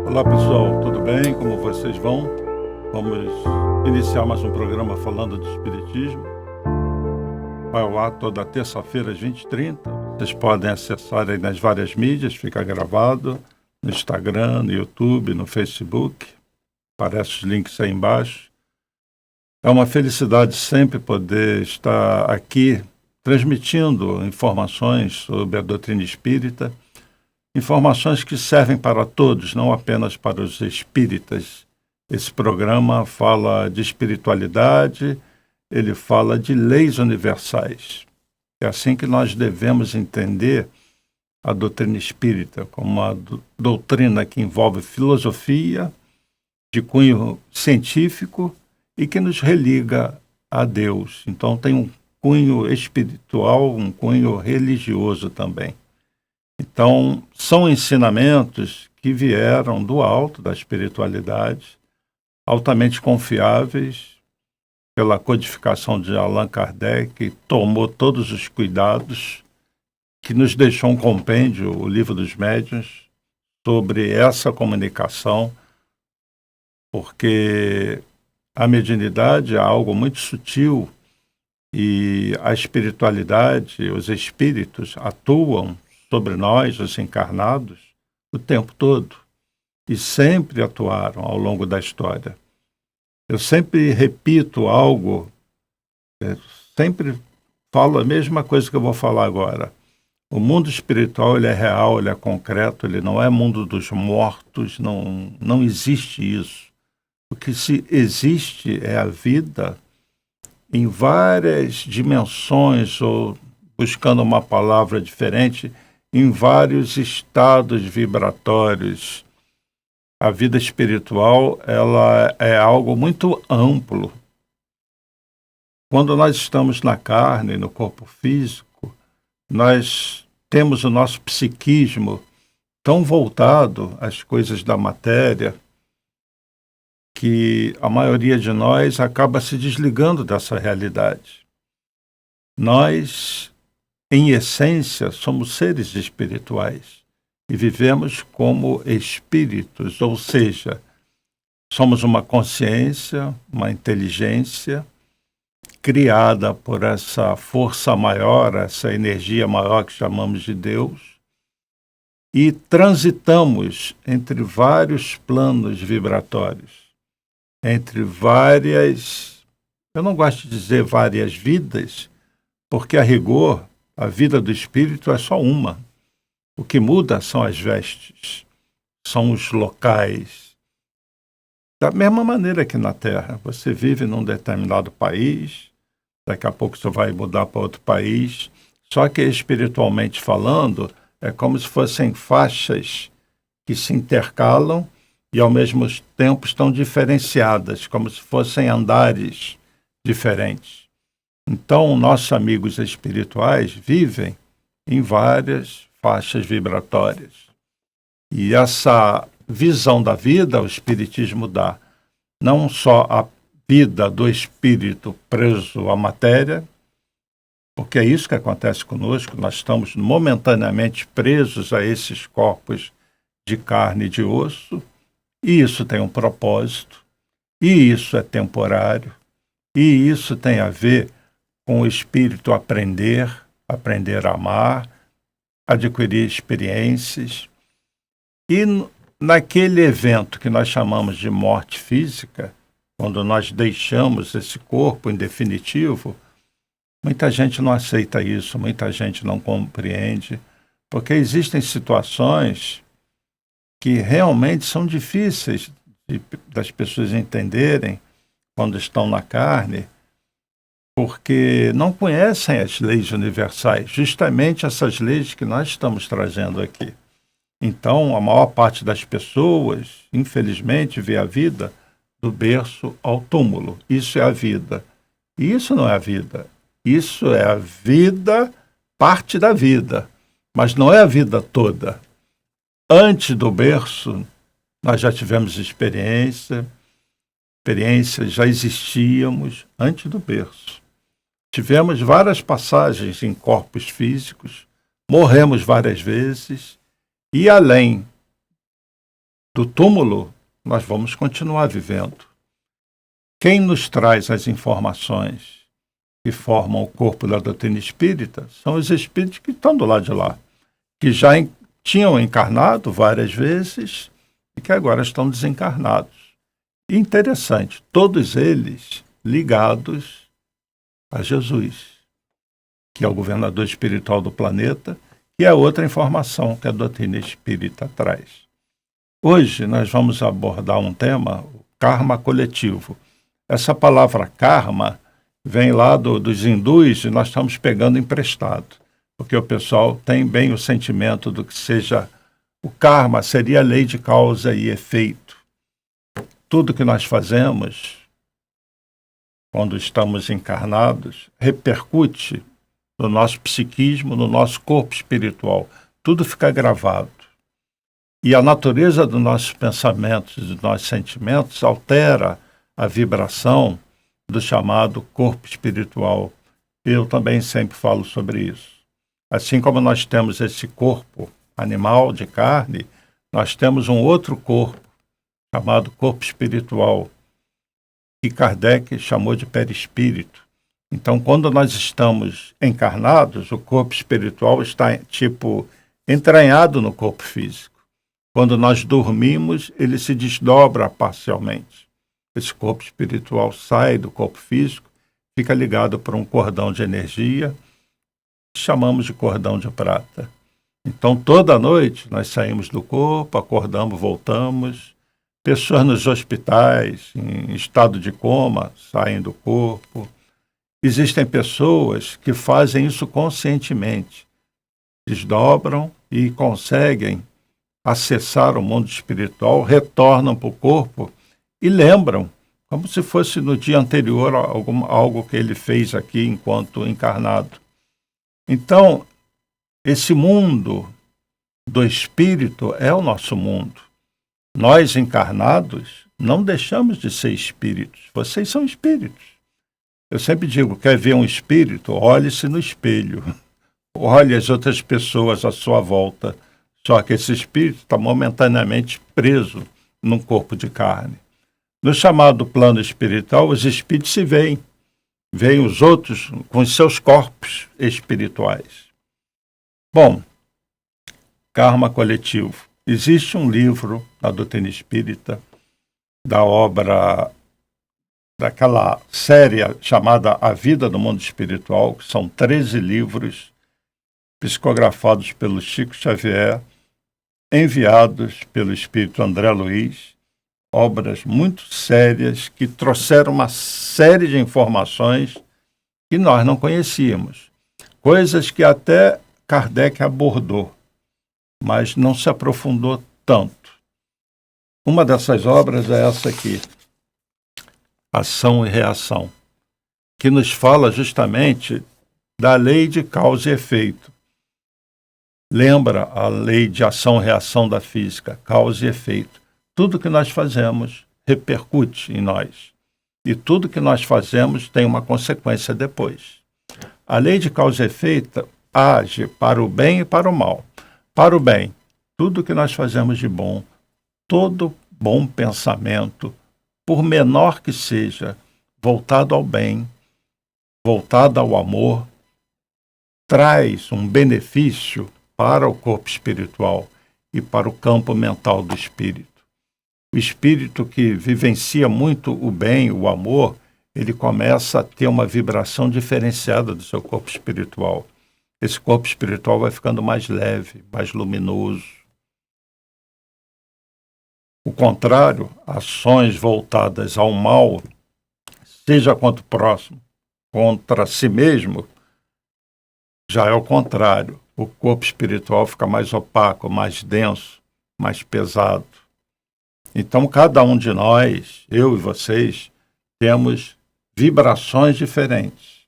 Olá pessoal, tudo bem? Como vocês vão? Vamos iniciar mais um programa falando de Espiritismo. Vai ao ar toda terça-feira às 20h30. Vocês podem acessar aí nas várias mídias, fica gravado no Instagram, no YouTube, no Facebook. Aparece os links aí embaixo. É uma felicidade sempre poder estar aqui transmitindo informações sobre a doutrina espírita, informações que servem para todos, não apenas para os espíritas. Esse programa fala de espiritualidade, ele fala de leis universais. É assim que nós devemos entender a doutrina espírita, como uma doutrina que envolve filosofia, de cunho científico e que nos religa a Deus. Então tem um cunho espiritual, um cunho religioso também. Então, são ensinamentos que vieram do alto da espiritualidade, altamente confiáveis, pela codificação de Allan Kardec, que tomou todos os cuidados, que nos deixou um compêndio, o Livro dos Médiuns, sobre essa comunicação, porque a mediunidade é algo muito sutil e a espiritualidade, os espíritos atuam sobre nós, os encarnados, o tempo todo, e sempre atuaram ao longo da história. Eu sempre repito algo, sempre falo a mesma coisa que eu vou falar agora. O mundo espiritual, ele é real, ele é concreto, ele não é mundo dos mortos, não existe isso. O que se existe é a vida em várias dimensões, ou buscando uma palavra diferente, em vários estados vibratórios. A vida espiritual, ela é algo muito amplo. Quando nós estamos na carne, no corpo físico, nós temos o nosso psiquismo tão voltado às coisas da matéria que a maioria de nós acaba se desligando dessa realidade. Nós, em essência, somos seres espirituais e vivemos como espíritos, ou seja, somos uma consciência, uma inteligência criada por essa força maior, essa energia maior que chamamos de Deus, e transitamos entre vários planos vibratórios, entre várias, eu não gosto de dizer várias vidas, porque a rigor, a vida do espírito é só uma. O que muda são as vestes, são os locais. Da mesma maneira que na Terra, você vive num determinado país, daqui a pouco você vai mudar para outro país, só que espiritualmente falando, é como se fossem faixas que se intercalam e ao mesmo tempo estão diferenciadas, como se fossem andares diferentes. Então, nossos amigos espirituais vivem em várias faixas vibratórias. E essa visão da vida, o Espiritismo dá não só a vida do espírito preso à matéria, porque é isso que acontece conosco, nós estamos momentaneamente presos a esses corpos de carne e de osso, e isso tem um propósito, e isso é temporário, e isso tem a ver com o espírito aprender a amar, adquirir experiências. E naquele evento que nós chamamos de morte física, quando nós deixamos esse corpo em definitivo, muita gente não aceita isso, muita gente não compreende, porque existem situações que realmente são difíceis das pessoas entenderem quando estão na carne, porque não conhecem as leis universais, justamente essas leis que nós estamos trazendo aqui. Então, a maior parte das pessoas, infelizmente, vê a vida do berço ao túmulo. Isso é a vida. E isso não é a vida. Isso é a vida, parte da vida, mas não é a vida toda. Antes do berço, nós já tivemos experiências, já existíamos antes do berço. Tivemos várias passagens em corpos físicos, morremos várias vezes, e além do túmulo, nós vamos continuar vivendo. Quem nos traz as informações que formam o corpo da doutrina espírita são os espíritos que estão do lado de lá, que já tinham encarnado várias vezes e que agora estão desencarnados. E interessante, todos eles ligados a Jesus, que é o governador espiritual do planeta, e é outra informação que a doutrina espírita traz. Hoje nós vamos abordar um tema, o karma coletivo. Essa palavra karma vem lá dos hindus e nós estamos pegando emprestado, porque o pessoal tem bem o sentimento do que seja o karma, seria a lei de causa e efeito. Tudo que nós fazemos quando estamos encarnados repercute no nosso psiquismo, no nosso corpo espiritual. Tudo fica gravado. E a natureza dos nossos pensamentos e dos nossos sentimentos altera a vibração do chamado corpo espiritual. Eu também sempre falo sobre isso. Assim como nós temos esse corpo animal de carne, nós temos um outro corpo, chamado corpo espiritual, que Kardec chamou de perispírito. Então, quando nós estamos encarnados, o corpo espiritual está, entranhado no corpo físico. Quando nós dormimos, ele se desdobra parcialmente. Esse corpo espiritual sai do corpo físico, fica ligado por um cordão de energia, que chamamos de cordão de prata. Então, toda noite, nós saímos do corpo, acordamos, voltamos. Pessoas nos hospitais, em estado de coma, saem do corpo. Existem pessoas que fazem isso conscientemente, desdobram e conseguem acessar o mundo espiritual, retornam para o corpo e lembram, como se fosse no dia anterior algo que ele fez aqui enquanto encarnado. Então, esse mundo do espírito é o nosso mundo. Nós, encarnados, não deixamos de ser espíritos. Vocês são espíritos. Eu sempre digo, quer ver um espírito? Olhe-se no espelho. Olhe as outras pessoas à sua volta. Só que esse espírito está momentaneamente preso num corpo de carne. No chamado plano espiritual, os espíritos se veem. Veem os outros com os seus corpos espirituais. Bom, karma coletivo. Existe um livro na doutrina espírita, da obra, daquela série chamada A Vida no Mundo Espiritual, que são 13 livros psicografados pelo Chico Xavier, enviados pelo espírito André Luiz, obras muito sérias que trouxeram uma série de informações que nós não conhecíamos, coisas que até Kardec abordou, mas não se aprofundou tanto. Uma dessas obras é essa aqui, Ação e Reação, que nos fala justamente da lei de causa e efeito. Lembra a lei de ação e reação da física, causa e efeito. Tudo que nós fazemos repercute em nós. E tudo que nós fazemos tem uma consequência depois. A lei de causa e efeito age para o bem e para o mal. Para o bem, tudo que nós fazemos de bom, todo bom pensamento, por menor que seja, voltado ao bem, voltado ao amor, traz um benefício para o corpo espiritual e para o campo mental do espírito. O espírito que vivencia muito o bem, o amor, ele começa a ter uma vibração diferenciada do seu corpo espiritual. Esse corpo espiritual vai ficando mais leve, mais luminoso. O contrário, ações voltadas ao mal, seja contra o próximo, contra si mesmo, já é o contrário. O corpo espiritual fica mais opaco, mais denso, mais pesado. Então, cada um de nós, eu e vocês, temos vibrações diferentes.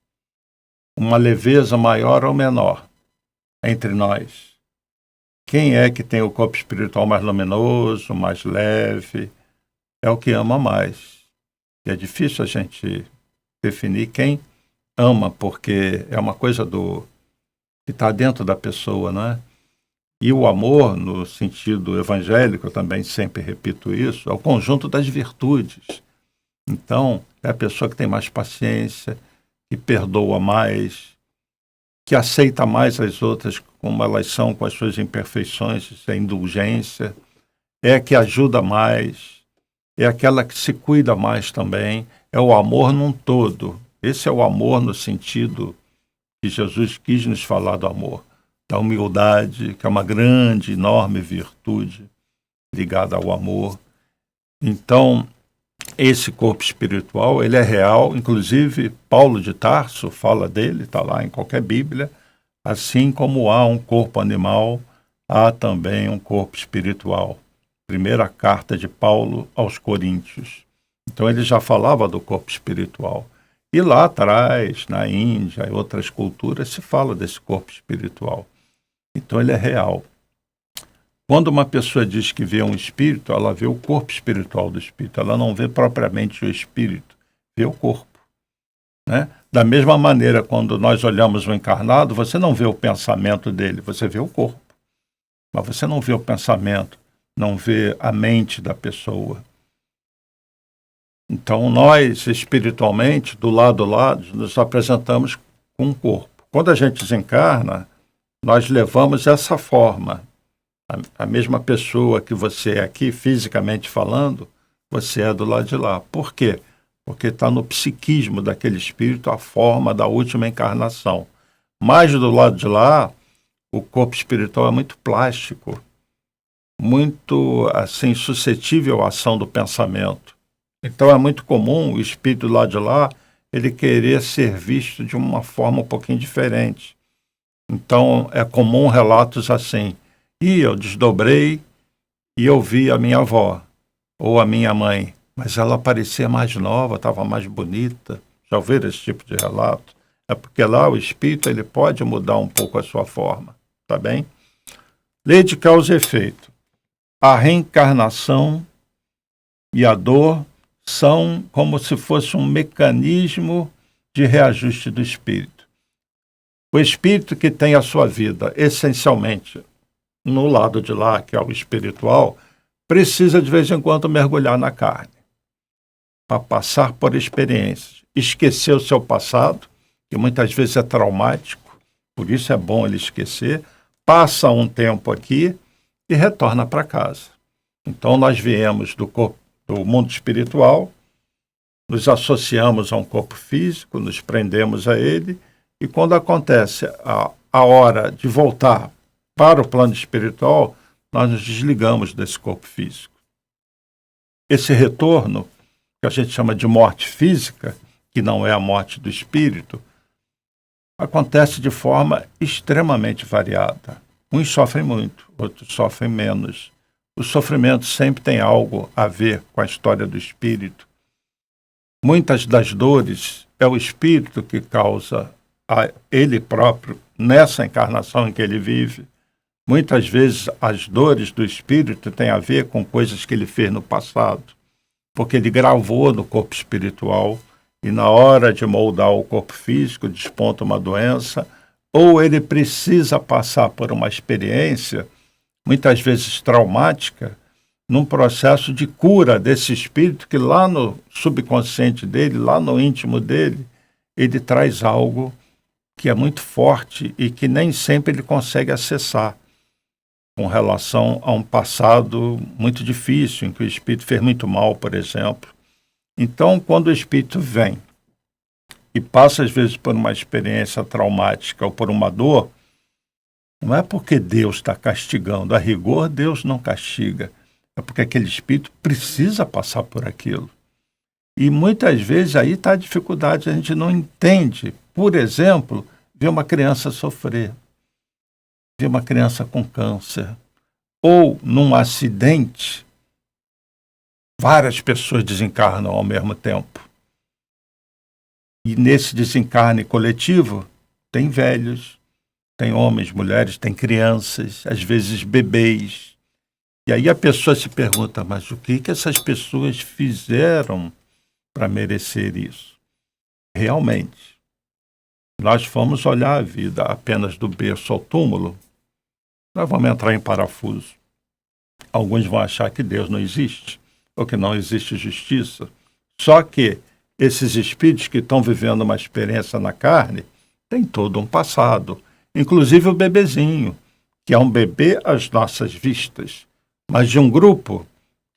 Uma leveza maior ou menor entre nós. Quem é que tem o corpo espiritual mais luminoso, mais leve? É o que ama mais. E é difícil a gente definir quem ama, porque é uma coisa que está dentro da pessoa, não é? E o amor, no sentido evangélico, eu também sempre repito isso, é o conjunto das virtudes. Então, é a pessoa que tem mais paciência, que perdoa mais, que aceita mais as outras como elas são, com as suas imperfeições, sem indulgência, é a que ajuda mais, é aquela que se cuida mais também, é o amor num todo. Esse é o amor no sentido que Jesus quis nos falar do amor, da humildade, que é uma grande, enorme virtude ligada ao amor. Então, esse corpo espiritual, ele é real, inclusive Paulo de Tarso fala dele, está lá em qualquer Bíblia, assim como há um corpo animal, há também um corpo espiritual. Primeira carta de Paulo aos Coríntios. Então ele já falava do corpo espiritual. E lá atrás, na Índia e outras culturas, se fala desse corpo espiritual. Então ele é real. Quando uma pessoa diz que vê um espírito, ela vê o corpo espiritual do espírito. Ela não vê propriamente o espírito, vê o corpo. Né? Da mesma maneira, quando nós olhamos o encarnado, você não vê o pensamento dele, você vê o corpo. Mas você não vê o pensamento, não vê a mente da pessoa. Então, nós, espiritualmente, do lado a lado, nos apresentamos com um corpo. Quando a gente desencarna, nós levamos essa forma. A mesma pessoa que você é aqui, fisicamente falando, você é do lado de lá. Por quê? Porque está no psiquismo daquele espírito a forma da última encarnação. Mas do lado de lá, o corpo espiritual é muito plástico, muito assim suscetível à ação do pensamento. Então é muito comum o espírito lá de lá ele querer ser visto de uma forma um pouquinho diferente. Então é comum relatos assim: e eu desdobrei e eu vi a minha avó ou a minha mãe, mas ela parecia mais nova, estava mais bonita. Já ouviram esse tipo de relato? É porque lá o espírito ele pode mudar um pouco a sua forma, tá bem? Lei de causa e efeito. A reencarnação e a dor são como se fosse um mecanismo de reajuste do espírito. O espírito que tem a sua vida essencialmente no lado de lá, que é o espiritual, precisa de vez em quando mergulhar na carne para passar por experiências, esquecer o seu passado, que muitas vezes é traumático, por isso é bom ele esquecer, passa um tempo aqui e retorna para casa. Então nós viemos do mundo espiritual, nos associamos a um corpo físico, nos prendemos a ele, e quando acontece a hora de voltar para o plano espiritual, nós nos desligamos desse corpo físico. Esse retorno, que a gente chama de morte física, que não é a morte do espírito, acontece de forma extremamente variada. Uns sofrem muito, outros sofrem menos. O sofrimento sempre tem algo a ver com a história do espírito. Muitas das dores é o espírito que causa a ele próprio nessa encarnação em que ele vive. Muitas vezes as dores do espírito têm a ver com coisas que ele fez no passado, porque ele gravou no corpo espiritual e na hora de moldar o corpo físico desponta uma doença, ou ele precisa passar por uma experiência, muitas vezes traumática, num processo de cura desse espírito que lá no subconsciente dele, lá no íntimo dele, ele traz algo que é muito forte e que nem sempre ele consegue acessar, com relação a um passado muito difícil, em que o espírito fez muito mal, por exemplo. Então, quando o espírito vem e passa, às vezes, por uma experiência traumática ou por uma dor, não é porque Deus está castigando. A rigor, Deus não castiga. É porque aquele espírito precisa passar por aquilo. E muitas vezes aí está a dificuldade, a gente não entende. Por exemplo, ver uma criança sofrer, ver uma criança com câncer, ou num acidente, várias pessoas desencarnam ao mesmo tempo. E nesse desencarne coletivo, tem velhos, tem homens, mulheres, tem crianças, às vezes bebês. E aí a pessoa se pergunta, mas o que essas pessoas fizeram para merecer isso? Realmente, nós fomos olhar a vida apenas do berço ao túmulo, nós vamos entrar em parafuso. Alguns vão achar que Deus não existe, ou que não existe justiça. Só que esses espíritos que estão vivendo uma experiência na carne têm todo um passado. Inclusive o bebezinho, que é um bebê às nossas vistas, mas de um grupo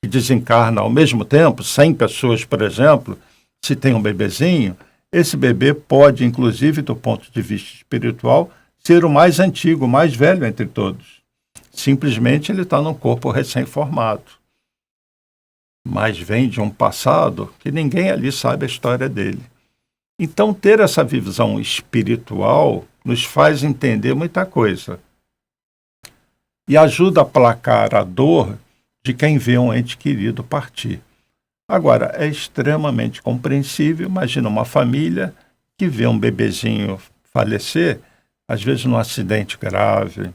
que desencarna ao mesmo tempo, 100 pessoas, por exemplo, se tem um bebezinho, esse bebê pode, inclusive do ponto de vista espiritual, ser o mais antigo, o mais velho entre todos. Simplesmente ele está num corpo recém-formado. Mas vem de um passado que ninguém ali sabe a história dele. Então, ter essa visão espiritual nos faz entender muita coisa. E ajuda a aplacar a dor de quem vê um ente querido partir. Agora, é extremamente compreensível, imagina uma família que vê um bebezinho falecer, às vezes num acidente grave.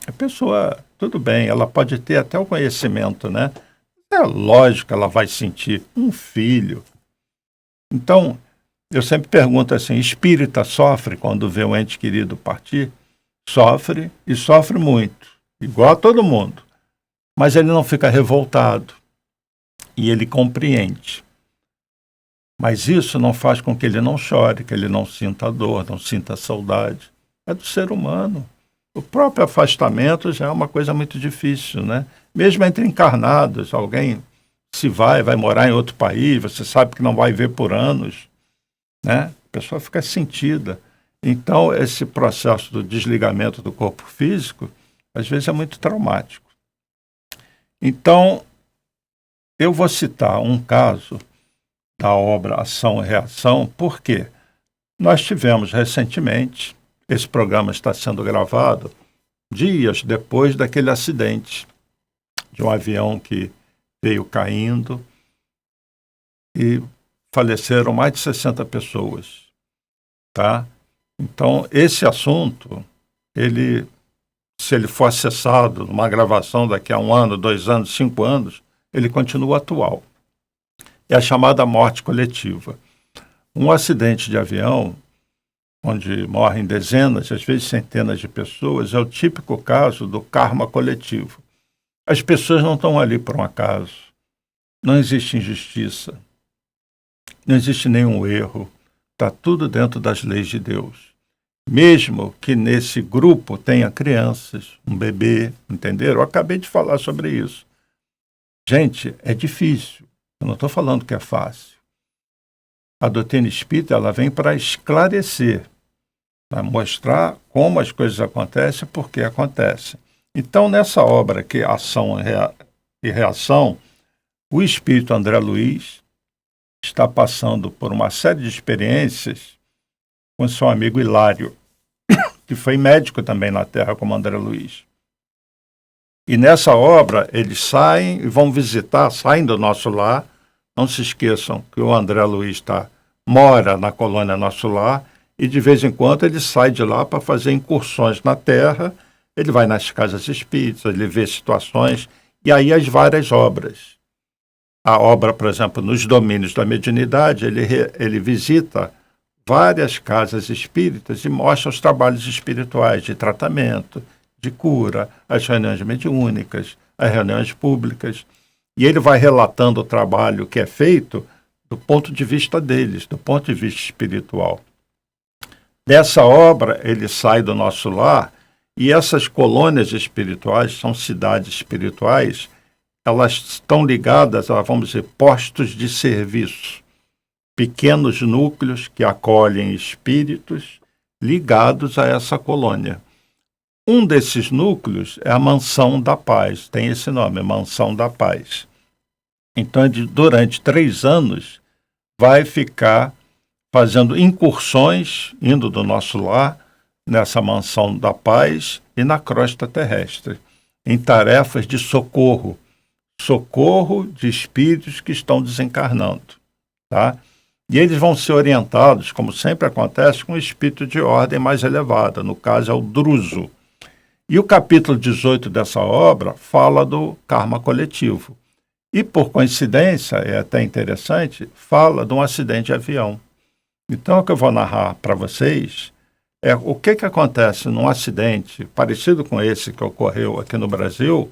A pessoa, tudo bem, ela pode ter até o conhecimento, né? É lógico que ela vai sentir um filho. Então, eu sempre pergunto assim, espírita sofre quando vê um ente querido partir? Sofre, e sofre muito, igual a todo mundo. Mas ele não fica revoltado. E ele compreende. Mas isso não faz com que ele não chore, que ele não sinta dor, não sinta saudade. É do ser humano. O próprio afastamento já é uma coisa muito difícil, né? Mesmo entre encarnados, alguém se vai morar em outro país, você sabe que não vai ver por anos, né? A pessoa fica sentida. Então, esse processo do desligamento do corpo físico, às vezes é muito traumático. Então, eu vou citar um caso da obra Ação e Reação, porque nós tivemos recentemente, esse programa está sendo gravado dias depois daquele acidente de um avião que veio caindo e faleceram mais de 60 pessoas, tá? Então, esse assunto, se ele for acessado numa gravação daqui a 1 ano, 2 anos, 5 anos, ele continua atual. É a chamada morte coletiva. Um acidente de avião, onde morrem dezenas, às vezes centenas de pessoas, é o típico caso do karma coletivo. As pessoas não estão ali por um acaso. Não existe injustiça. Não existe nenhum erro. Está tudo dentro das leis de Deus. Mesmo que nesse grupo tenha crianças, um bebê, entenderam? Eu acabei de falar sobre isso. Gente, é difícil. Eu não estou falando que é fácil. A doutrina espírita ela vem para esclarecer, para mostrar como as coisas acontecem e por que acontecem. Então, nessa obra que é Ação e Reação, o espírito André Luiz está passando por uma série de experiências com seu amigo Hilário, que foi médico também na Terra como André Luiz. E nessa obra, eles saem e vão visitar, saem do nosso lar. Não se esqueçam que o André Luiz mora na colônia Nosso Lar e de vez em quando ele sai de lá para fazer incursões na Terra. Ele vai nas casas espíritas, ele vê situações e aí as várias obras. A obra, por exemplo, nos domínios da mediunidade, ele visita várias casas espíritas e mostra os trabalhos espirituais de tratamento, de cura, as reuniões mediúnicas, as reuniões públicas. E ele vai relatando o trabalho que é feito do ponto de vista deles, do ponto de vista espiritual. Dessa obra, ele sai do Nosso Lar e essas colônias espirituais, são cidades espirituais, elas estão ligadas a, vamos dizer, postos de serviço, pequenos núcleos que acolhem espíritos ligados a essa colônia. Um desses núcleos é a Mansão da Paz, tem esse nome, Mansão da Paz. Então, durante 3 anos, vai ficar fazendo incursões, indo do Nosso Lar, nessa Mansão da Paz e na crosta terrestre, em tarefas de socorro de espíritos que estão desencarnando, tá? E eles vão ser orientados, como sempre acontece, com um espírito de ordem mais elevada, no caso é o Druso. E o capítulo 18 dessa obra fala do karma coletivo. E, por coincidência, é até interessante, fala de um acidente de avião. Então, o que eu vou narrar para vocês O que acontece num acidente parecido com esse que ocorreu aqui no Brasil,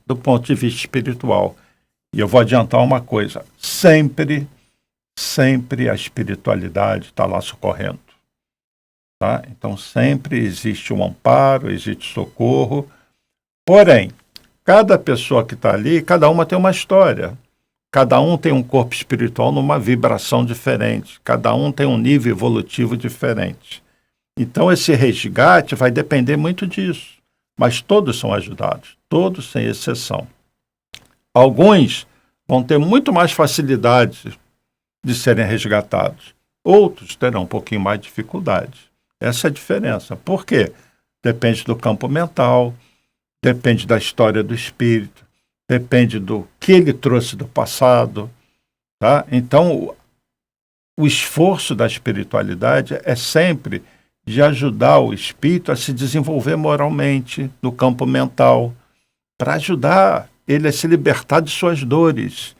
do ponto de vista espiritual? E eu vou adiantar uma coisa: sempre a espiritualidade está lá socorrendo. Tá? Então sempre existe um amparo, existe socorro. Porém, cada pessoa que está ali, cada uma tem uma história. Cada um tem um corpo espiritual numa vibração diferente. Cada um tem um nível evolutivo diferente. Então esse resgate vai depender muito disso. Mas todos são ajudados, todos sem exceção. Alguns vão ter muito mais facilidade de serem resgatados. Outros terão um pouquinho mais de dificuldade. Essa é a diferença. Por quê? Depende do campo mental, depende da história do espírito, depende do que ele trouxe do passado. Tá? Então, o esforço da espiritualidade é sempre de ajudar o espírito a se desenvolver moralmente no campo mental, para ajudar ele a se libertar de suas dores.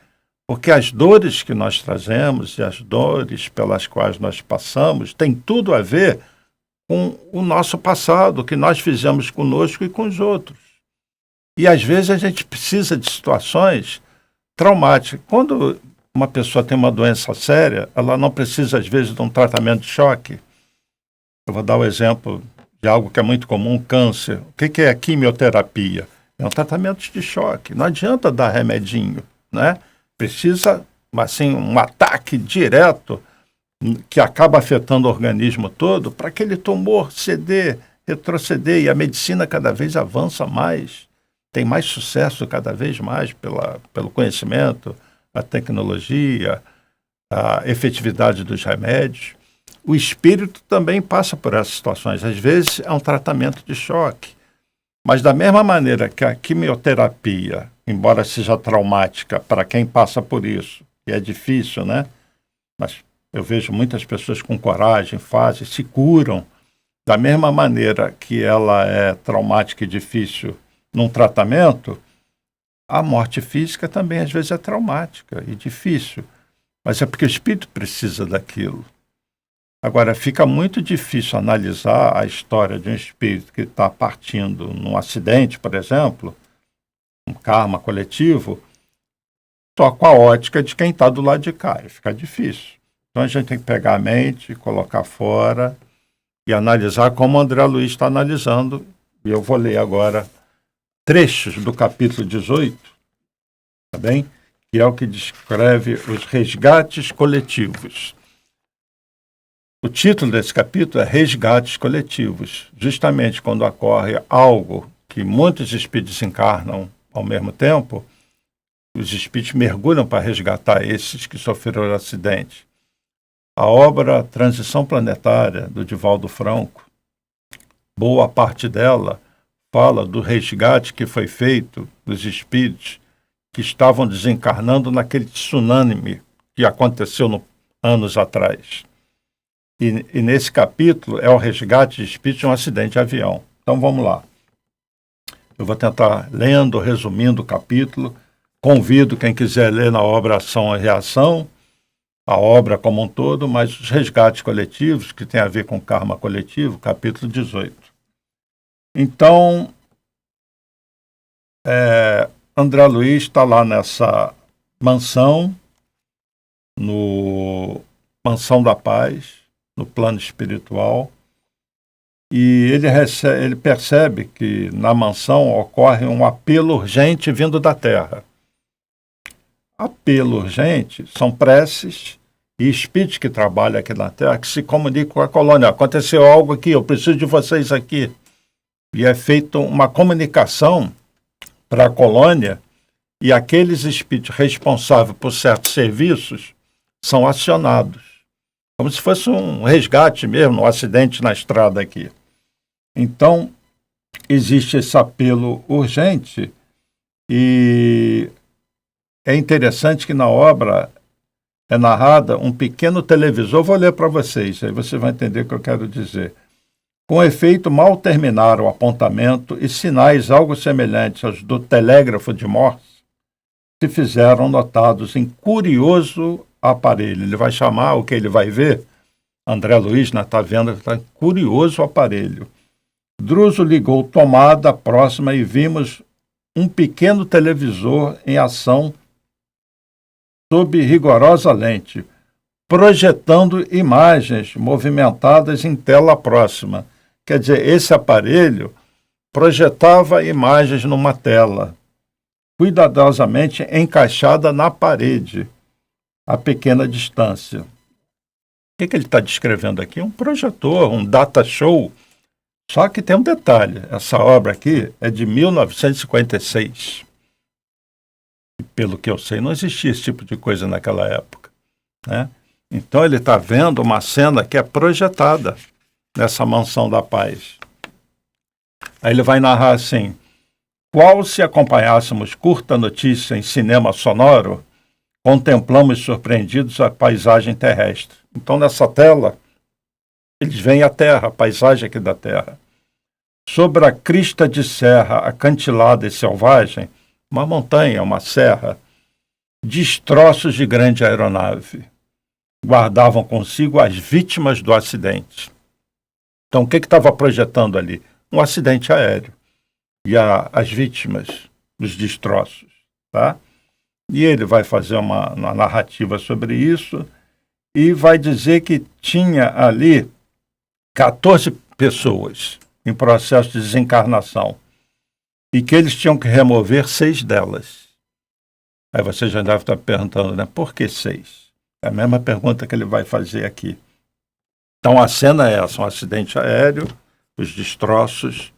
Porque as dores que nós trazemos e as dores pelas quais nós passamos têm tudo a ver com o nosso passado, o que nós fizemos conosco e com os outros. E às vezes a gente precisa de situações traumáticas. Quando uma pessoa tem uma doença séria, ela não precisa às vezes de um tratamento de choque. Eu vou dar o exemplo de algo que é muito comum, câncer. O que é a quimioterapia? É um tratamento de choque. Não adianta dar remedinho, né? Precisa, assim, um ataque direto que acaba afetando o organismo todo para aquele tumor ceder, retroceder. E a medicina cada vez avança mais, tem mais sucesso cada vez mais pelo conhecimento, a tecnologia, a efetividade dos remédios. O espírito também passa por essas situações. Às vezes é um tratamento de choque. Mas da mesma maneira que a quimioterapia, embora seja traumática para quem passa por isso, e é difícil, né? Mas eu vejo muitas pessoas com coragem, fazem, se curam. Da mesma maneira que ela é traumática e difícil num tratamento, a morte física também às vezes é traumática e difícil. Mas é porque o espírito precisa daquilo. Agora, fica muito difícil analisar a história de um espírito que está partindo num acidente, por exemplo, um karma coletivo, só com a ótica de quem está do lado de cá. Fica difícil. Então a gente tem que pegar a mente, colocar fora e analisar como o André Luiz está analisando. E eu vou ler agora trechos do capítulo 18, tá bem? Que é o que descreve os resgates coletivos. O título desse capítulo é Resgates Coletivos, justamente quando ocorre algo que muitos espíritos encarnam ao mesmo tempo, os espíritos mergulham para resgatar esses que sofreram o acidente. A obra Transição Planetária, do Divaldo Franco, boa parte dela fala do resgate que foi feito dos espíritos que estavam desencarnando naquele tsunami que aconteceu anos atrás. E nesse capítulo é o resgate de espíritos de um acidente de avião. Então vamos lá. Eu vou tentar lendo, resumindo o capítulo. Convido quem quiser ler na obra Ação e Reação, a obra como um todo, mas os resgates coletivos, que tem a ver com karma coletivo, capítulo 18. Então, André Luiz está lá nessa mansão, no Mansão da Paz, no plano espiritual, e ele percebe que na mansão ocorre um apelo urgente vindo da Terra. Apelo urgente são preces e espíritos que trabalham aqui na Terra que se comunicam com a colônia. Aconteceu algo aqui, eu preciso de vocês aqui. E é feita uma comunicação para a colônia e aqueles espíritos responsáveis por certos serviços são acionados. Como se fosse um resgate mesmo, um acidente na estrada aqui. Então, existe esse apelo urgente e é interessante que na obra é narrada um pequeno televisor. Vou ler para vocês, aí você vai entender o que eu quero dizer. Com efeito, mal terminaram o apontamento e sinais algo semelhantes aos do telégrafo de Morse se fizeram notados em curioso aparelho. Ele vai chamar o que ele vai ver André Luiz, né, está vendo, está curioso o aparelho. Druso ligou tomada próxima e vimos um pequeno televisor em ação sob rigorosa lente, projetando imagens movimentadas em tela próxima. Quer dizer, esse aparelho projetava imagens numa tela, cuidadosamente encaixada na parede, a pequena distância. O que ele está descrevendo aqui? Um projetor, um data show. Só que tem um detalhe, essa obra aqui é de 1956. E, pelo que eu sei, não existia esse tipo de coisa naquela época, né? Então ele está vendo uma cena que é projetada nessa mansão da paz. Aí ele vai narrar assim: qual se acompanhássemos curta notícia em cinema sonoro, contemplamos surpreendidos a paisagem terrestre. Então nessa tela, eles veem a Terra, a paisagem aqui da Terra. Sobre a crista de serra acantilada e selvagem, uma montanha, uma serra, destroços de grande aeronave guardavam consigo as vítimas do acidente. Então, o que estava projetando ali? Um acidente aéreo e as vítimas dos destroços, tá? E ele vai fazer uma narrativa sobre isso e vai dizer que tinha ali 14 pessoas em processo de desencarnação e que eles tinham que remover 6 delas. Aí você já deve estar perguntando, né? Por que 6? É a mesma pergunta que ele vai fazer aqui. Então a cena é essa, um acidente aéreo, os destroços,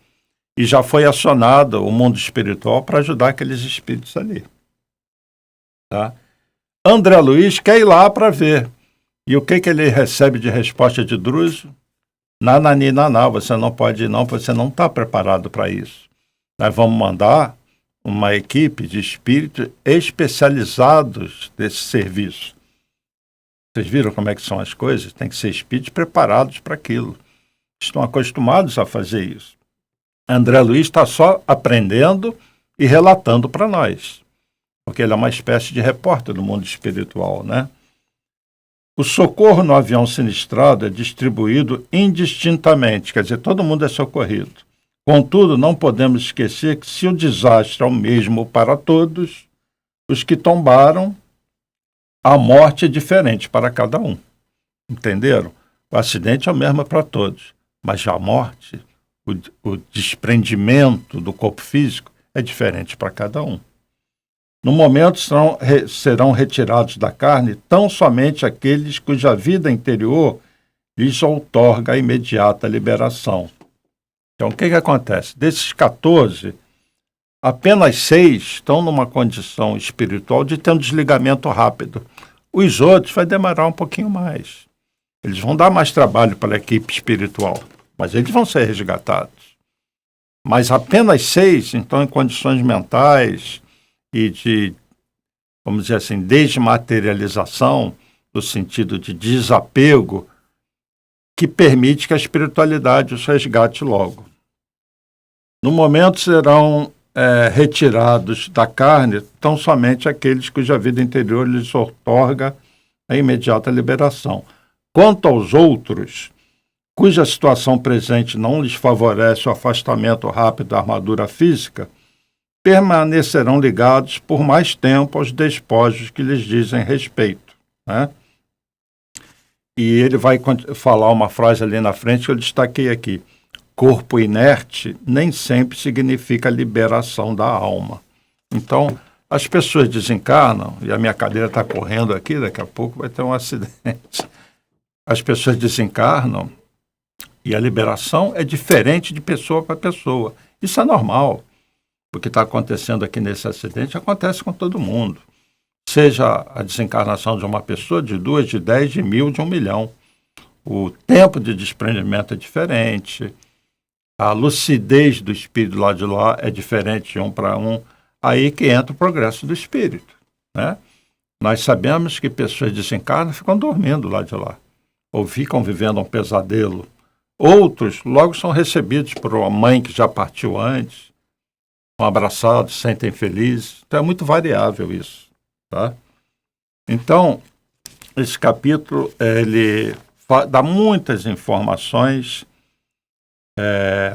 e já foi acionado o mundo espiritual para ajudar aqueles espíritos ali. Tá? André Luiz quer ir lá para ver. E o que ele recebe de resposta de Druso? Nanani, naná, você não pode ir não, você não está preparado para isso. Nós vamos mandar uma equipe de espíritos especializados desse serviço. Vocês viram como é que são as coisas? Tem que ser espíritos preparados para aquilo. Estão acostumados a fazer isso. André Luiz está só aprendendo e relatando para nós, porque ele é uma espécie de repórter do mundo espiritual, né? O socorro no avião sinistrado é distribuído indistintamente, quer dizer, todo mundo é socorrido. Contudo, não podemos esquecer que se o desastre é o mesmo para todos, os que tombaram, a morte é diferente para cada um. Entenderam? O acidente é o mesmo para todos, mas já a morte, o desprendimento do corpo físico é diferente para cada um. No momento serão retirados da carne tão somente aqueles cuja vida interior lhes outorga a imediata liberação. Então, o que acontece? Desses 14, apenas 6 estão numa condição espiritual de ter um desligamento rápido. Os outros vai demorar um pouquinho mais. Eles vão dar mais trabalho para a equipe espiritual, mas eles vão ser resgatados. Mas apenas 6 estão em condições mentais e de, vamos dizer assim, desmaterialização, no sentido de desapego, que permite que a espiritualidade os resgate logo. No momento serão retirados da carne tão somente aqueles cuja vida interior lhes outorga a imediata liberação. Quanto aos outros, cuja situação presente não lhes favorece o afastamento rápido da armadura física, permanecerão ligados por mais tempo aos despojos que lhes dizem respeito, né? E ele vai falar uma frase ali na frente que eu destaquei aqui. Corpo inerte nem sempre significa liberação da alma. Então, as pessoas desencarnam, e a minha cadeira está correndo aqui, daqui a pouco vai ter um acidente. As pessoas desencarnam e a liberação é diferente de pessoa para pessoa. Isso é normal. O que está acontecendo aqui nesse acidente acontece com todo mundo. Seja a desencarnação de uma pessoa, de 2, de 10, de 1.000, de 1 milhão. O tempo de desprendimento é diferente. A lucidez do espírito lá de lá é diferente de um para um. Aí que entra o progresso do espírito, né? Nós sabemos que pessoas desencarnam e ficam dormindo lá de lá. Ou ficam vivendo um pesadelo. Outros logo são recebidos por uma mãe que já partiu antes. São abraçados, se sentem felizes. Então é muito variável isso, tá? Então, esse capítulo, ele dá muitas informações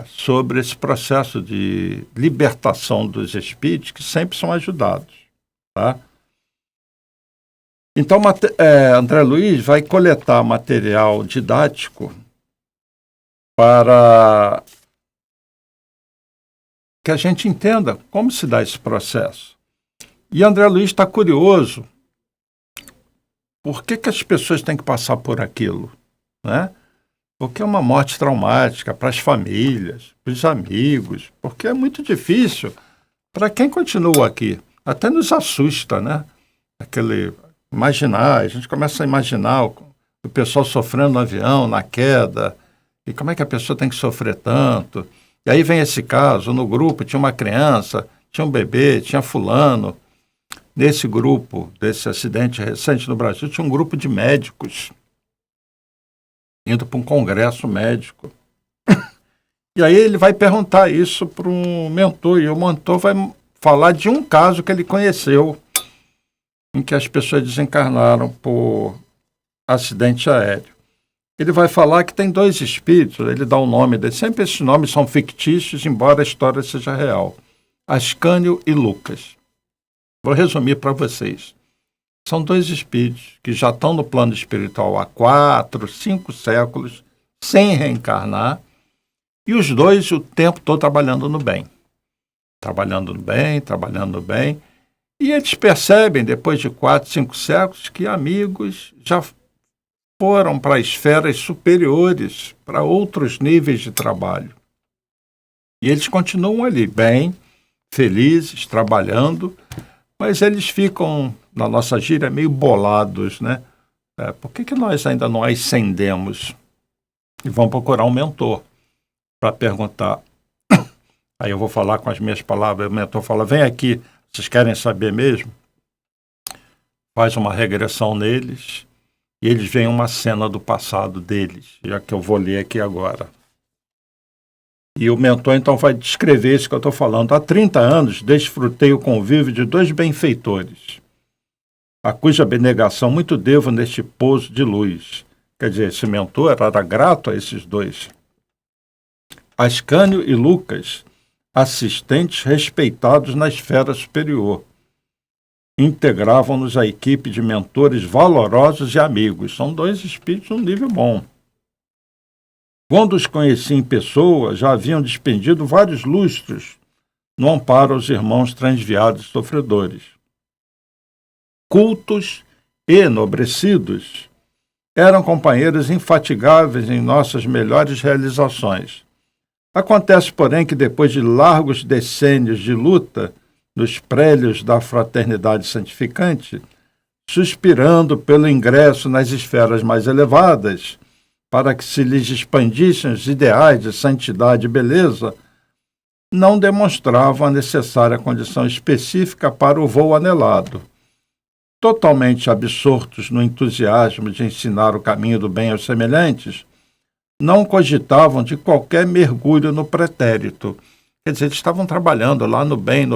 sobre esse processo de libertação dos espíritos, que sempre são ajudados, tá? Então, André Luiz vai coletar material didático para que a gente entenda como se dá esse processo. E André Luiz está curioso por que as pessoas têm que passar por aquilo, né? Porque é uma morte traumática para as famílias, para os amigos, porque é muito difícil para quem continua aqui. Até nos assusta, né? Imaginar, a gente começa a imaginar o pessoal sofrendo no avião, na queda, e como é que a pessoa tem que sofrer tanto. E aí vem esse caso, no grupo tinha uma criança, tinha um bebê, tinha fulano. Nesse grupo, desse acidente recente no Brasil, tinha um grupo de médicos indo para um congresso médico. E aí ele vai perguntar isso para um mentor, e o mentor vai falar de um caso que ele conheceu, em que as pessoas desencarnaram por acidente aéreo. Ele vai falar que tem 2 espíritos, ele dá o nome dele, sempre esses nomes são fictícios, embora a história seja real. Ascânio e Lucas. Vou resumir para vocês. São 2 espíritos que já estão no plano espiritual há 4, 5 séculos, sem reencarnar, e os 2 o tempo todo trabalhando no bem. Trabalhando no bem, trabalhando no bem. E eles percebem, depois de 4, 5 séculos, que amigos já foram para esferas superiores, para outros níveis de trabalho. E eles continuam ali, bem, felizes, trabalhando, mas eles ficam, na nossa gíria, meio bolados, né? Por que nós ainda não ascendemos? E vão procurar um mentor para perguntar. Aí eu vou falar com as minhas palavras, o mentor fala, vem aqui, vocês querem saber mesmo? Faz uma regressão neles e eles veem uma cena do passado deles, já que eu vou ler aqui agora. E o mentor então vai descrever isso que eu estou falando. Há 30 anos desfrutei o convívio de 2 benfeitores, a cuja abnegação muito devo neste pouso de luz. Quer dizer, esse mentor era grato a esses 2. Ascânio e Lucas, assistentes respeitados na esfera superior. Integravam-nos à equipe de mentores valorosos e amigos. São 2 espíritos num nível bom. Quando os conheci em pessoa, já haviam despendido vários lustros no amparo aos irmãos transviados e sofredores. Cultos e enobrecidos, eram companheiros infatigáveis em nossas melhores realizações. Acontece, porém, que depois de largos decênios de luta nos prélios da fraternidade santificante, suspirando pelo ingresso nas esferas mais elevadas, para que se lhes expandissem os ideais de santidade e beleza, não demonstravam a necessária condição específica para o voo anelado. Totalmente absortos no entusiasmo de ensinar o caminho do bem aos semelhantes, não cogitavam de qualquer mergulho no pretérito. Quer dizer, eles estavam trabalhando lá no bem,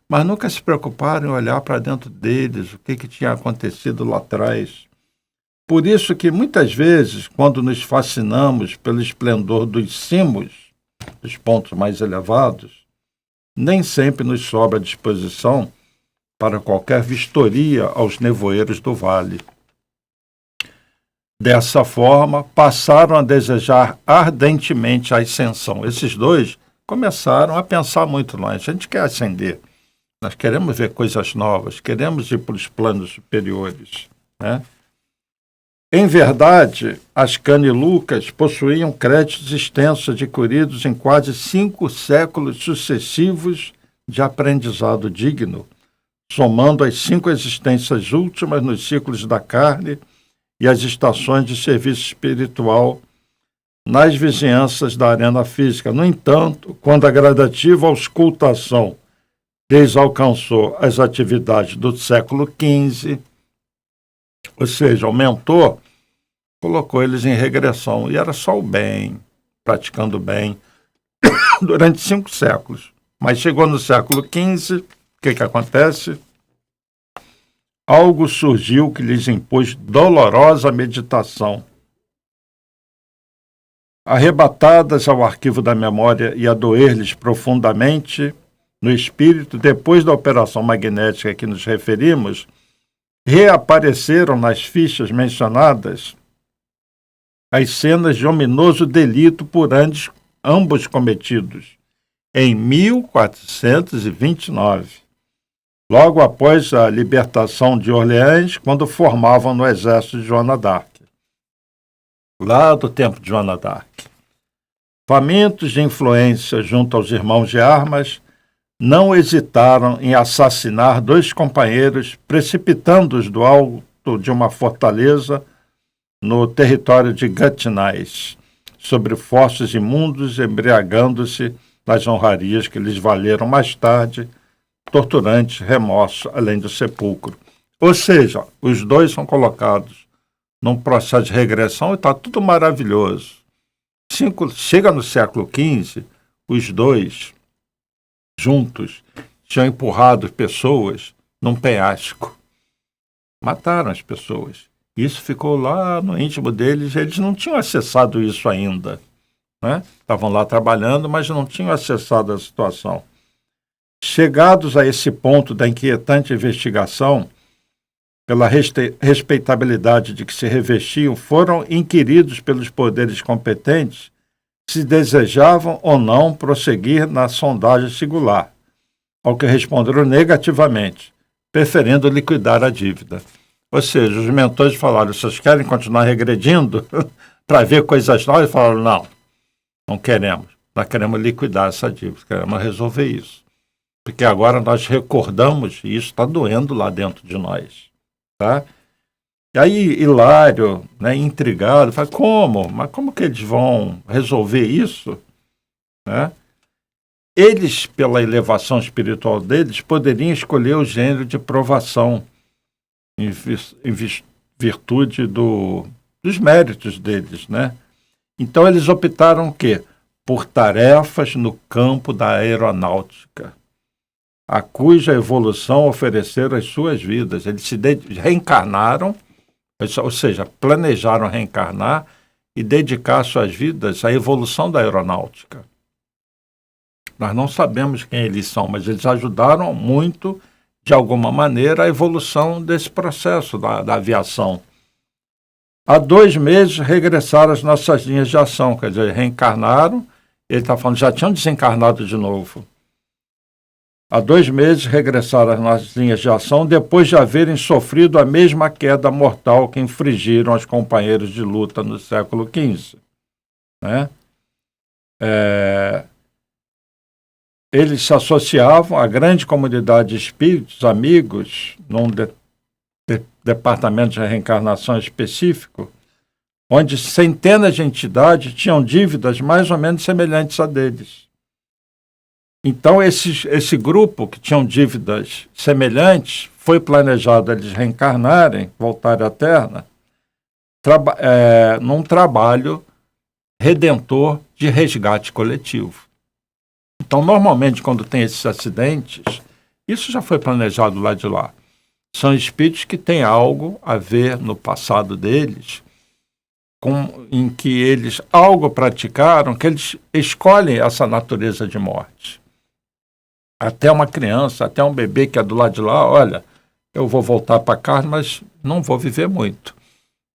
mas nunca se preocuparam em olhar para dentro deles, o que tinha acontecido lá atrás. Por isso que, muitas vezes, quando nos fascinamos pelo esplendor dos cimos, dos pontos mais elevados, nem sempre nos sobra disposição para qualquer vistoria aos nevoeiros do vale. Dessa forma, passaram a desejar ardentemente a ascensão. Esses 2 começaram a pensar muito longe. A gente quer ascender, nós queremos ver coisas novas, queremos ir para os planos superiores, né? Em verdade, Ascânio e Lucas possuíam créditos extensos adquiridos em quase 5 séculos sucessivos de aprendizado digno, somando as 5 existências últimas nos ciclos da carne e as estações de serviço espiritual nas vizinhanças da arena física. No entanto, quando a gradativa auscultação lhes alcançou as atividades do século XV, ou seja, o mentor colocou eles em regressão, e era só o bem, praticando o bem, durante 5 séculos. Mas chegou no século XV, o que acontece? Algo surgiu que lhes impôs dolorosa meditação. arrebatadas ao arquivo da memória e a doer-lhes profundamente no espírito, depois da operação magnética a que nos referimos, reapareceram nas fichas mencionadas as cenas de ominoso delito por ambos cometidos, em 1429, logo após a libertação de Orleans, quando formavam no exército de Joana d'Arc. Lá do tempo de Joana d'Arc. Famintos de influência junto aos irmãos de armas, não hesitaram em assassinar 2 companheiros, precipitando-os do alto de uma fortaleza no território de Gâtinais, sobre fossos imundos, embriagando-se nas honrarias que lhes valeram mais tarde torturantes remorsos, além do sepulcro. Ou seja, os 2 são colocados num processo de regressão e está tudo maravilhoso. Chega no século XV, os 2 juntos tinham empurrado pessoas num penhasco. Mataram as pessoas. Isso ficou lá no íntimo deles, eles não tinham acessado isso ainda, né? Estavam lá trabalhando, mas não tinham acessado a situação. Chegados a esse ponto da inquietante investigação, pela respeitabilidade de que se revestiam, foram inquiridos pelos poderes competentes se desejavam ou não prosseguir na sondagem singular, ao que responderam negativamente, preferindo liquidar a dívida. Ou seja, os mentores falaram, vocês querem continuar regredindo para ver coisas novas? E falaram, não queremos. Nós queremos liquidar essa dívida, queremos resolver isso. Porque agora nós recordamos, e isso está doendo lá dentro de nós. Tá? E aí Hilário, né, intrigado, fala, como? Mas como que eles vão resolver isso? Né? Eles, pela elevação espiritual deles, poderiam escolher o gênero de provação, em virtude dos méritos deles. Né? Então eles optaram o quê? Por tarefas no campo da aeronáutica, a cuja evolução ofereceram as suas vidas. Eles se reencarnaram, ou seja, planejaram reencarnar e dedicar suas vidas à evolução da aeronáutica. Nós não sabemos quem eles são, mas eles ajudaram muito, de alguma maneira, a evolução desse processo da aviação. Há 2 meses regressaram às nossas linhas de ação, quer dizer, reencarnaram, ele está falando, já tinham desencarnado de novo. Há 2 meses regressaram às nossas linhas de ação depois de haverem sofrido a mesma queda mortal que infligiram aos companheiros de luta no século XV. Né? Eles se associavam à grande comunidade de espíritos, amigos, num departamento de reencarnação específico, onde centenas de entidades tinham dívidas mais ou menos semelhantes a deles. Então, esse grupo que tinham dívidas semelhantes, foi planejado eles reencarnarem, voltarem à Terra, num trabalho redentor de resgate coletivo. Então, normalmente, quando tem esses acidentes, isso já foi planejado lá de lá. São espíritos que têm algo a ver no passado deles, em que eles algo praticaram, que eles escolhem essa natureza de morte. Até uma criança, até um bebê que é do lado de lá, olha, eu vou voltar para cá, mas não vou viver muito.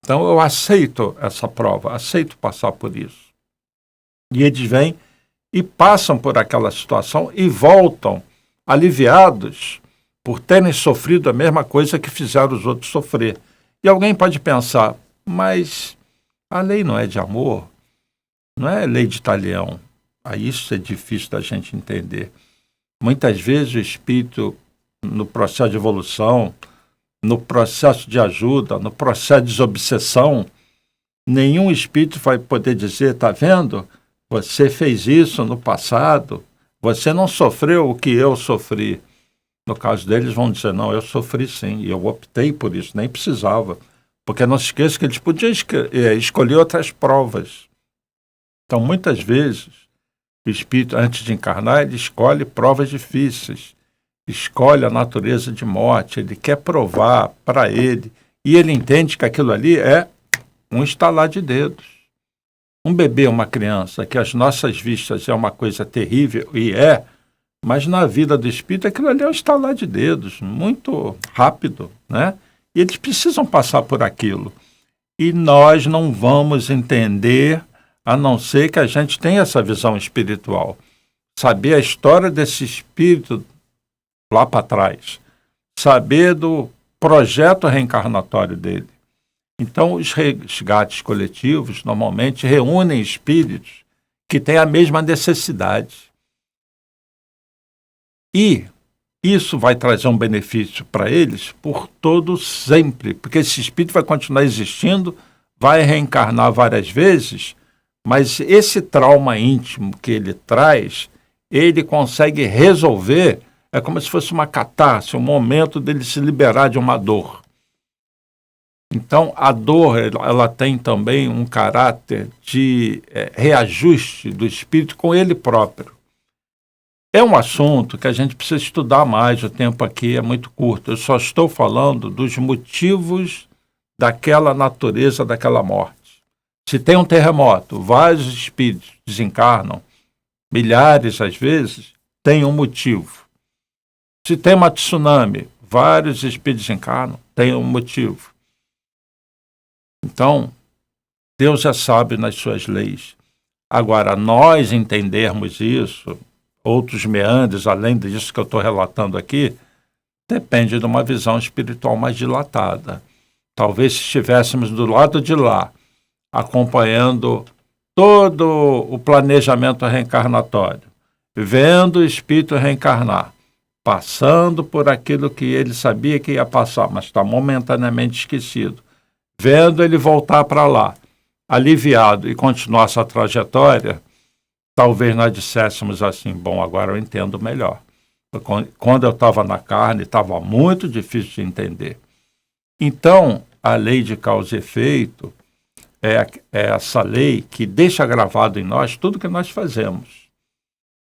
Então eu aceito essa prova, aceito passar por isso. E eles vêm e passam por aquela situação e voltam aliviados por terem sofrido a mesma coisa que fizeram os outros sofrer. E alguém pode pensar, mas a lei não é de amor, não é lei de talião. Aí isso é difícil da gente entender. Muitas vezes o espírito, no processo de evolução, no processo de ajuda, no processo de desobsessão, nenhum espírito vai poder dizer, está vendo? Você fez isso no passado, você não sofreu o que eu sofri. No caso deles, vão dizer, não, eu sofri sim, e eu optei por isso, nem precisava. Porque não se esqueça que eles podiam escolher outras provas. Então, muitas vezes, o espírito, antes de encarnar, ele escolhe provas difíceis, escolhe a natureza de morte, ele quer provar para ele, e ele entende que aquilo ali é um estalar de dedos. Um bebê, uma criança, que às nossas vistas é uma coisa terrível, e mas na vida do espírito aquilo ali é um estalar de dedos, muito rápido, né? E eles precisam passar por aquilo. E nós não vamos entender, a não ser que a gente tenha essa visão espiritual. Saber a história desse espírito lá para trás. Saber do projeto reencarnatório dele. Então, os resgates coletivos normalmente reúnem espíritos que têm a mesma necessidade. E isso vai trazer um benefício para eles por todo sempre, porque esse espírito vai continuar existindo, vai reencarnar várias vezes, mas esse trauma íntimo que ele traz, ele consegue resolver, é como se fosse uma catarse, um momento dele se liberar de uma dor. Então, a dor, ela tem também um caráter de reajuste do espírito com ele próprio. É um assunto que a gente precisa estudar mais, o tempo aqui é muito curto. Eu só estou falando dos motivos daquela natureza, daquela morte. Se tem um terremoto, vários espíritos desencarnam, milhares às vezes, tem um motivo. Se tem uma tsunami, vários espíritos desencarnam, tem um motivo. Então, Deus já sabe nas suas leis. Agora, nós entendermos isso, outros meandros, além disso que eu estou relatando aqui, depende de uma visão espiritual mais dilatada. Talvez se estivéssemos do lado de lá, acompanhando todo o planejamento reencarnatório, vendo o espírito reencarnar, passando por aquilo que ele sabia que ia passar, mas está momentaneamente esquecido, vendo ele voltar para lá, aliviado e continuar essa trajetória, talvez nós disséssemos assim, bom, agora eu entendo melhor. Quando eu estava na carne, estava muito difícil de entender. Então, a lei de causa e efeito é essa lei que deixa gravado em nós tudo que nós fazemos.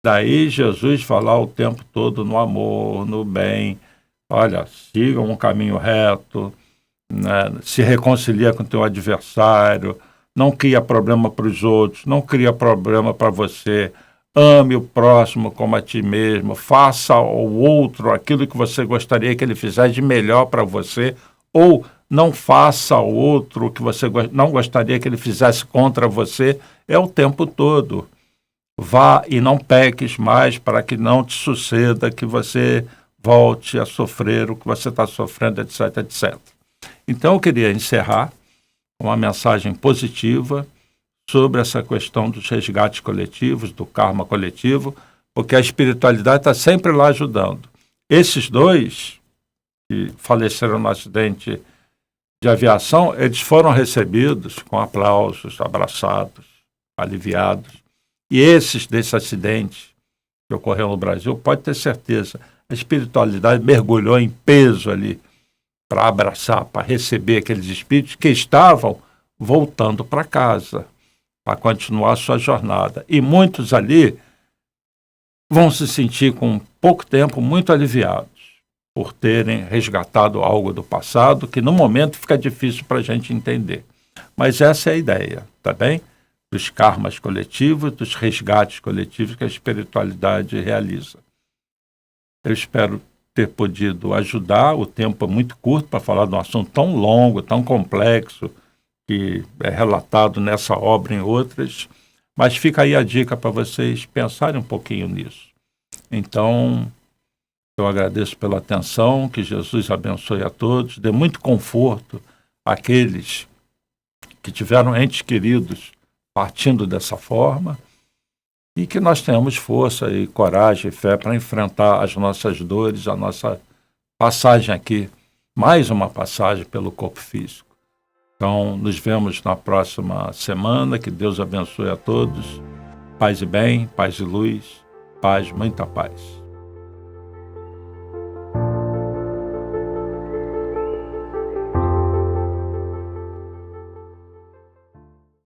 Daí Jesus falar o tempo todo no amor, no bem, olha, sigam um caminho reto, né? Se reconcilia com o teu adversário, não cria problema para os outros, não cria problema para você, ame o próximo como a ti mesmo, faça ao outro aquilo que você gostaria que ele fizesse de melhor para você, ou não faça ao outro o que você não gostaria que ele fizesse contra você, é o tempo todo. Vá e não peques mais para que não te suceda, que você volte a sofrer o que você está sofrendo, etc, etc. Então eu queria encerrar uma mensagem positiva sobre essa questão dos resgates coletivos, do karma coletivo, porque a espiritualidade está sempre lá ajudando. Esses dois que faleceram no acidente de aviação, eles foram recebidos com aplausos, abraçados, aliviados. E desse acidente que ocorreu no Brasil, pode ter certeza, a espiritualidade mergulhou em peso ali para abraçar, para receber aqueles espíritos que estavam voltando para casa, para continuar sua jornada. E muitos ali vão se sentir com pouco tempo muito aliviados por terem resgatado algo do passado que no momento fica difícil para a gente entender. Mas essa é a ideia, tá bem? Dos karmas coletivos, dos resgates coletivos que a espiritualidade realiza. Eu espero ter podido ajudar, o tempo é muito curto para falar de um assunto tão longo, tão complexo, que é relatado nessa obra e em outras, mas fica aí a dica para vocês pensarem um pouquinho nisso. Então, eu agradeço pela atenção, que Jesus abençoe a todos, dê muito conforto àqueles que tiveram entes queridos partindo dessa forma, e que nós tenhamos força e coragem e fé para enfrentar as nossas dores, a nossa passagem aqui, mais uma passagem pelo corpo físico. Então, nos vemos na próxima semana, que Deus abençoe a todos, paz e bem, paz e luz, paz, muita paz.